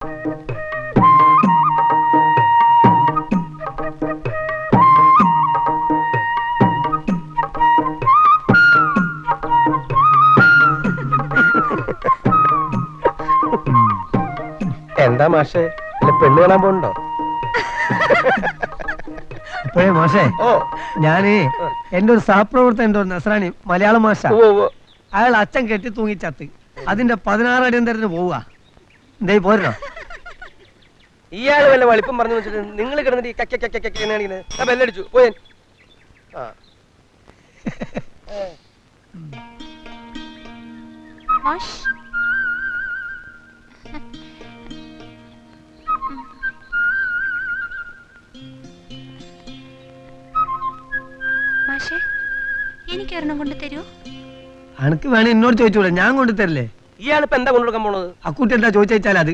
എന്താ മാഷേ പെണ്ണ് കാണാൻ പോണ്ടോ? ഇപ്പോഴേ മാഷേ, ഞാന് എന്റെ ഒരു സഹപ്രവർത്തകൻ നസ്രാണി മലയാള മാഷ. അയാൾ അച്ഛൻ കെട്ടി തൂങ്ങിച്ചത്ത്. അതിന്റെ 16 അടിയന്തരത്തിന് പോവുക. എന്തേ പോരണോ? ഇയാള് വല്ല വളിപ്പം പറഞ്ഞു വെച്ചിട്ട് നിങ്ങൾ കിടന്നിട്ട് ബെല്ലടിച്ചു പോയൻ. എനിക്ക് ഒരെണ്ണം കൊണ്ട് തരൂ. അനക്ക് വേണേ എന്നോട് ചോദിച്ചൂടെ, ഞാൻ കൊണ്ടു തരില്ലേ? ഇയാളിപ്പോ എന്താ കൊണ്ടുകൊടുക്കാൻ പോണത്? അക്കൂട്ടി എന്താ ചോദിച്ചാൽ അത്